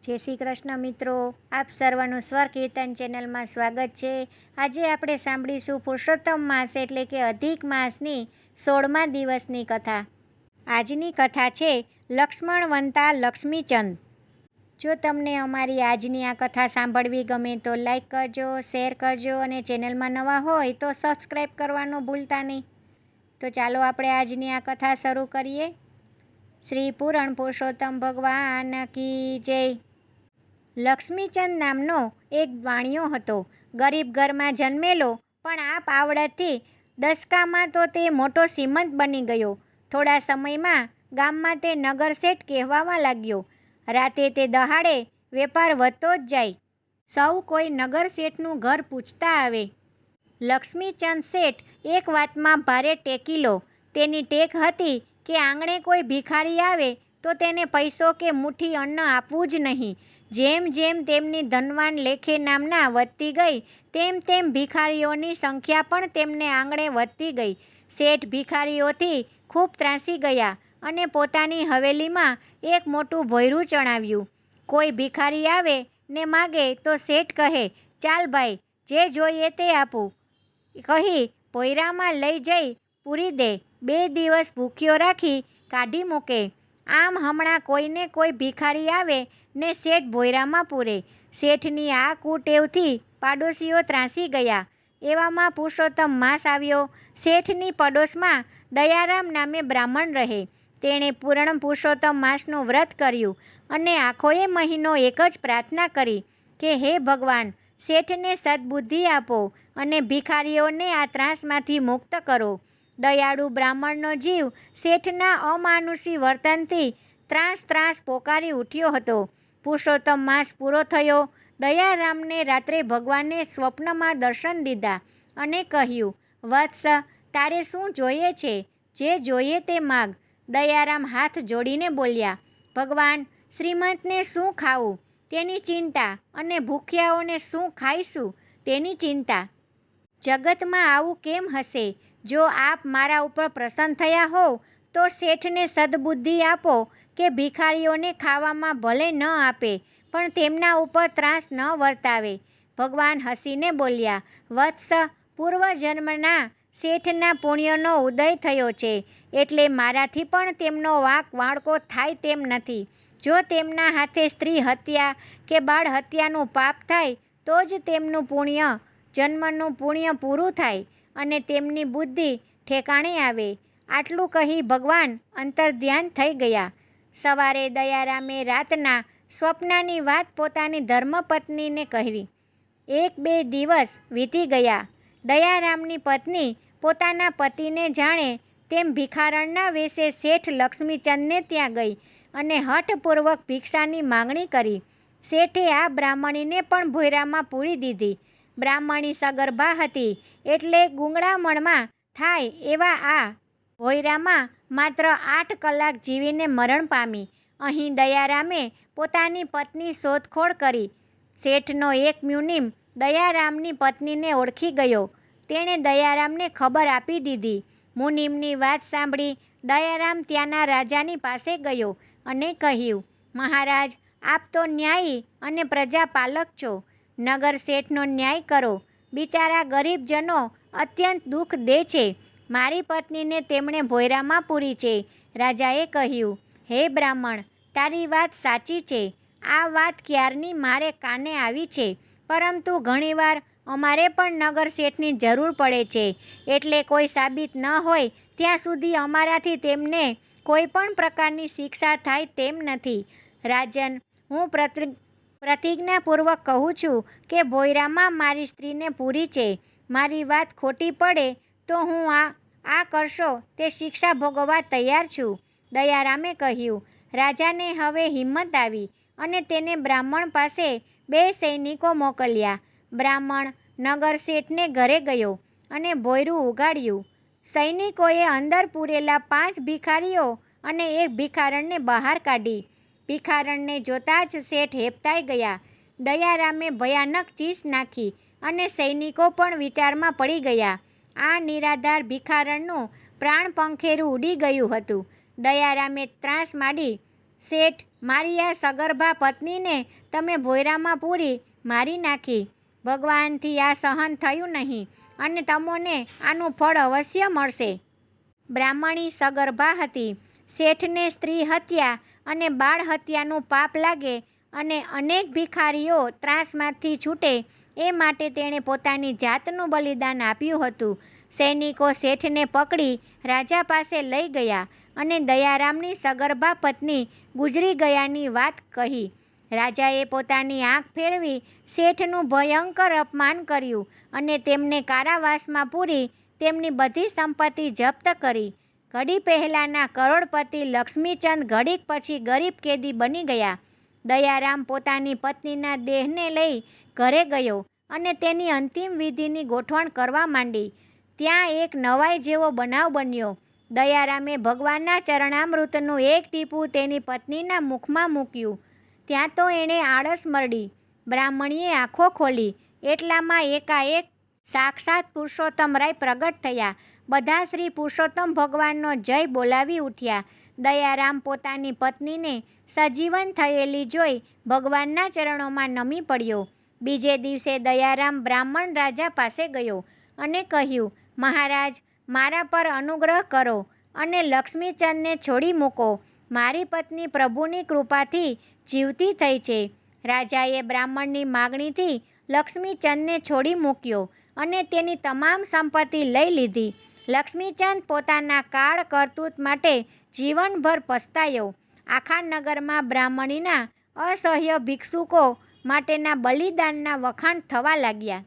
જય શ્રી કૃષ્ણ મિત્રો, આપ સર્વનું સ્વર કીર્તન ચેનલમાં સ્વાગત છે। આજે આપણે સાંભળીશું પુરુષોત્તમ માસ એટલે કે અધિક માસની 16મા દિવસની કથા। આજની કથા છે લક્ષ્મણવંતા લક્ષ્મીચંદ। જો તમને અમારી આજની આ કથા સાંભળવી ગમે તો લાઈક કરજો, શેર કરજો અને ચેનલમાં નવા હોય તો સબસ્ક્રાઈબ કરવાનું ભૂલતા નહીં। તો ચાલો આપણે આજની આ કથા શરૂ કરીએ। શ્રી પૂરણ પુરુષોત્તમ ભગવાન કી જય। લક્ષ્મીચંદ નામનો એક વાણિયો હતો। ગરીબ ઘરમાં જન્મેલો, પણ આ પાવડતથી દસકામાં તો તે મોટો શ્રીમંત બની ગયો। થોડા સમયમાં ગામમાં તે નગર શેઠ કહેવાવા લાગ્યો। રાતે તે દહાડે વેપાર વધતો જ જાય। સૌ કોઈ નગર શેઠનું ઘર પૂછતા આવે। લક્ષ્મીચંદ શેઠ એક વાતમાં ભારે ટેકીલો। તેની ટેક હતી કે આંગણે કોઈ ભિખારી આવે તો તેને પૈસો કે મુઠ્ઠી અન્ન આપવું જ નહીં। જેમ જેમ તેમની ધનવાન લેખે નામના વધતી ગઈ તેમ તેમ ભિખારીઓની સંખ્યા પણ તેમને આંગણે વધતી ગઈ। શેઠ ભિખારીઓથી ખૂબ ત્રાસી ગયા અને પોતાની હવેલીમાં એક મોટું ભોંયરું ચણાવ્યું। કોઈ ભિખારી આવે ને માગે તો શેઠ કહે, ચાલ ભાઈ, જે જોઈએ તે આપું કહી ભોંયરામાં લઈ જઈ પૂરી દે। 2 દિવસ ભૂખ્યો રાખી કાઢી મૂકે। આમ હમણાં કોઈને કોઈ ભિખારી આવે ને શેઠ ભોંયરામાં પૂરે। શેઠની આ કુટેવથી પાડોશીઓ ત્રાસી ગયા। એવામાં પુરુષોત્તમ માસ આવ્યો। શેઠની પડોશમાં દયારામ નામે બ્રાહ્મણ રહે। તેણે પૂર્ણ પુરુષોત્તમ માસનું વ્રત કર્યું અને આખોએ મહિનો એક જ પ્રાર્થના કરી કે હે ભગવાન, શેઠને સદબુદ્ધિ આપો અને ભિખારીઓને આ ત્રાસમાંથી મુક્ત કરો। દયાળુ બ્રાહ્મણનો જીવ શેઠના અમાનુષી વર્તનથી ત્રાસ પોકારી ઉઠ્યો હતો। પુરુષોત્તમ માસ પૂરો થયો। દયારામને રાત્રે ભગવાને સ્વપ્નમાં દર્શન દીધા અને કહ્યું, વત્સ, તારે શું જોઈએ છે? જે જોઈએ તે માગ। દયારામ હાથ જોડીને બોલ્યા, ભગવાન, શ્રીમંતને શું ખાવું તેની ચિંતા અને ભૂખ્યાઓને શું ખાઈશું તેની ચિંતા। જગતમાં આવું કેમ હશે? જો આપ મારા ઉપર પ્રસન્ન થયા હોવ તો શેઠને સદબુદ્ધિ આપો કે ભિખારીઓને ખાવામાં ભલે ન આપે પણ તેમના ઉપર ત્રાસ ન વર્તાવે। ભગવાન હસીને બોલ્યા, વત્સ, પૂર્વજન્મના શેઠના પુણ્યનો ઉદય થયો છે એટલે મારાથી પણ તેમનો વાંક વાળકો થાય તેમ નથી। જો તેમના હાથે સ્ત્રી હત્યા કે બાળ હત્યાનું પાપ થાય તો જ તેમનું જન્મનું પુણ્ય પૂરું થાય અને તેમની બુદ્ધિ ઠેકાણે આવે। આટલું કહી ભગવાન અંતર્ધ્યાન થઈ ગયા। સવારે દયારામે રાતના સ્વપ્નની વાત પોતાની ધર્મપત્નીને કહી। 1-2 દિવસ વીતી ગયા। દયારામની પત્ની પોતાના પતિને જાણે તેમ ભિખારણના વેશે શેઠ લક્ષ્મીચંદને ત્યાં ગઈ અને હઠપૂર્વક ભિક્ષાની માંગણી કરી। શેઠે આ બ્રાહ્મણીને પણ ભોંયરામાં પૂરી દીધી। બ્રાહ્મણી સગર્ભા હતી એટલે ગૂંગળામણમાં થાય એવા આ ભોંયરામાં માત્ર 8 કલાક જીવીને મરણ પામી। અહીં દયારામે પોતાની પત્ની શોધખોળ કરી। શેઠનો એક મુનિમ દયારામની પત્નીને ઓળખી ગયો। તેણે દયારામને ખબર આપી દીધી। મુનિમની વાત સાંભળી દયારામ ત્યાંના રાજાની પાસે ગયો અને કહ્યું, મહારાજ, આપ તો ન્યાયી અને પ્રજાપાલક છો। નગર શેઠનો ન્યાય કરો। બિચારા ગરીબજનો અત્યંત દુઃખ દે છે। મારી પત્નીને તેમણે ભોંયરામાં પૂરી છે। રાજાએ કહ્યું, હે બ્રાહ્મણ, તારી વાત સાચી છે। આ વાત ક્યારની મારે કાને આવી છે, પરંતુ ઘણીવાર અમારે પણ નગર શેઠની જરૂર પડે છે, એટલે કોઈ સાબિત ન હોય ત્યાં સુધી અમારાથી તેમને કોઈ પણ પ્રકારની શિક્ષા થાય તેમ નથી। રાજન, હું પ્રતિજ્ઞાપૂર્વક કહું છું કે ભોંયરામાં મારી સ્ત્રીને પૂરી છે। મારી વાત ખોટી પડે તો હું આ કરશો તે શિક્ષા ભોગવવા તૈયાર છું। દયારામે કહ્યું। રાજાને હવે હિંમત આવી અને તેને બ્રાહ્મણ પાસે 2 સૈનિકો મોકલ્યા। બ્રાહ્મણ નગર શેઠને ઘરે ગયો અને ભોંયરું ઉગાડ્યું। સૈનિકોએ અંદર પૂરેલા 5 ભિખારીઓ અને એક ભિખારણને બહાર કાઢી। ભિખારણને જોતાં જ શેઠ હેબતાઈ ગયા। દયારામે ભયાનક ચીસ નાખી અને સૈનિકો પણ વિચારમાં પડી ગયા। આ નિરાધાર ભિખારણનું પ્રાણ પંખેરું ઉડી ગયું હતું। દયારામે ત્રાસ માંડી શેઠ મારી આ સગર્ભા પત્નીને તમે ભોયરામાં પૂરી મારી નાખી. ભગવાનથી આ સહન થયું નહીં અને તમોને આનું ફળ અવશ્ય મળશે. બ્રાહ્મણી સગર્ભા હતી. શેઠને સ્ત્રી હત્યા અને બાળ હત્યાનું પાપ લાગે અને અનેક ભિખારીઓ ત્રાસમાંથી છૂટે એ માટે તેણે પોતાની જાતનું બલિદાન આપ્યું હતું. સૈનિકો શેઠને પકડી રાજા પાસે લઈ ગયા અને દયારામની સગર્ભા પત્ની ગુજરી ગયાની વાત કહી. રાજાએ પોતાની આંખ ફેરવી શેઠનું ભયંકર અપમાન કર્યું અને તેમને કારાવાસમાં પૂરી તેમની બધી સંપત્તિ જપ્ત કરી. ઘડી પહેલાંના કરોડપતિ લક્ષ્મીચંદ ઘડીક પછી ગરીબ કેદી બની ગયા. દયારામ પોતાની પત્નીના દેહને લઈ ઘરે ગયો અને તેની અંતિમ વિધિની ગોઠવણ કરવા માંડી. ત્યાં એક નવાઈ જેવો બનાવ બન્યો. દયારામે ભગવાનના ચરણામૃતનું એક ટીપું તેની પત્નીના મુખમાં મૂક્યું. ત્યાં તો એણે આળસ મરડી. બ્રાહ્મણીએ આંખો ખોલી એટલામાં એકાએક સાક્ષાત પુરુષોત્તમરાય પ્રગટ થયા. બધા શ્રી પુરુષોત્તમ ભગવાનનો જય બોલાવી ઉઠ્યા. દયારામ પોતાની પત્નીને સજીવન થયેલી જોઈ ભગવાનના ચરણોમાં નમી પડ્યો. બીજે દિવસે દયારામ બ્રાહ્મણ રાજા પાસે ગયો અને કહ્યું, મહારાજ, મારા પર અનુગ્રહ કરો અને લક્ષ્મીચંદને છોડી મૂકો. મારી પત્ની પ્રભુની કૃપાથી જીવતી થઈ છે. રાજાએ બ્રાહ્મણની માગણીથી લક્ષ્મીચંદને છોડી મૂક્યો અને તેની તમામ સંપત્તિ લઈ લીધી. લક્ષ્મીચંદ પોતાના કાળ કરતૂત માટે જીવનભર પસ્તાયો. આખા નગરમાં બ્રાહ્મણીના અસહ્ય ભિક્ષુકો માટેના બલિદાનના વખાણ થવા લાગ્યા.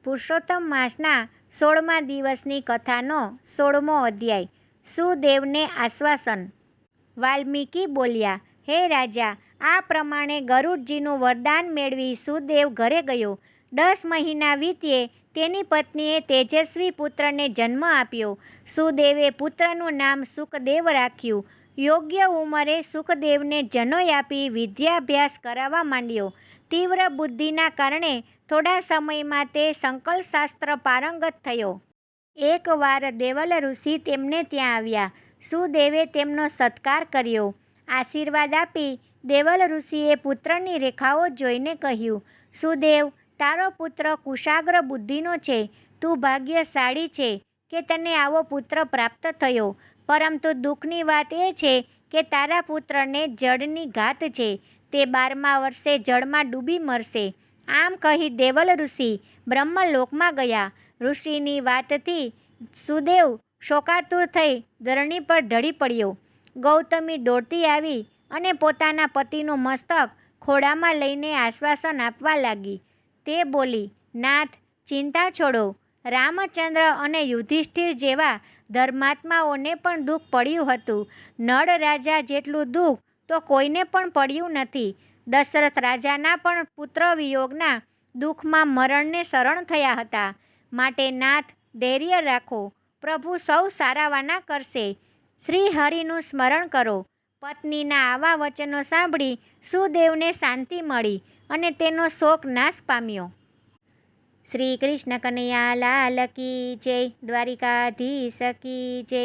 પુરુષોત્તમ માસના 16મા દિવસની કથાનો 16મો અધ્યાય. સુદેવને આશ્વાસન. વાલ્મીકી બોલ્યા, હે રાજા, આ પ્રમાણે ગરુડજીનું વરદાન મેળવી સુદેવ ઘરે ગયો. 10 મહિના વીત્યે તેની પત્નીએ તેજસ્વી પુત્રને જન્મ આપ્યો. સુદેવે પુત્રનું નામ સુખદેવ રાખ્યું. યોગ્ય ઉંમરે સુખદેવને જનોઈ આપી વિદ્યાભ્યાસ કરાવવા માંડ્યો. તીવ્ર બુદ્ધિના કારણે થોડા સમયમાં તે સંકલ્પશાસ્ત્ર પારંગત થયો. એકવાર દેવલ ઋષિ તેમને ત્યાં આવ્યા. સુદેવે તેમનો સત્કાર કર્યો. આશીર્વાદ આપી દેવલ ઋષિએ પુત્રની રેખાઓ જોઈને કહ્યું, સુદેવ, તારો પુત્ર કુશાગ્ર બુદ્ધિનો છે. તું ભાગ્યશાળી છે કે તને આવો પુત્ર પ્રાપ્ત થયો. પરંતુ દુઃખની વાત એ છે કે તારા પુત્રને જળની ઘાત છે. તે 12મા વર્ષે જળમાં ડૂબી મરશે. આમ કહી દેવલ ઋષિ બ્રહ્મલોકમાં ગયા. ઋષિની વાતથી સુદેવ શોકાતુર થઈ ધરણી પર ઢળી પડ્યો. ગૌતમી દોડતી આવી અને પોતાના પતિનું મસ્તક ખોળામાં લઈને આશ્વાસન આપવા લાગી. તે બોલી, નાથ, ચિંતા છોડો. રામચંદ્ર અને યુધિષ્ઠિર જેવા ધર્માત્માઓને પણ દુઃખ પડ્યું હતું. નળ રાજા જેટલું દુઃખ તો કોઈને પણ પડ્યું નથી. દશરથ રાજાના પણ પુત્ર વિયોગના દુઃખમાં મરણને શરણ થયા હતા. માટે નાથ, ધૈર્ય રાખો. પ્રભુ સૌ સારાવાના કરશે. શ્રી હરિનું સ્મરણ કરો. પત્નીના આવા વચનો સાંભળી સુદેવને શાંતિ મળી અને તેનો શોક નાશ પામ્યો. શ્રી કૃષ્ણ કનૈયા લાલ કી જય. દ્વારિકાધીશ કી જય.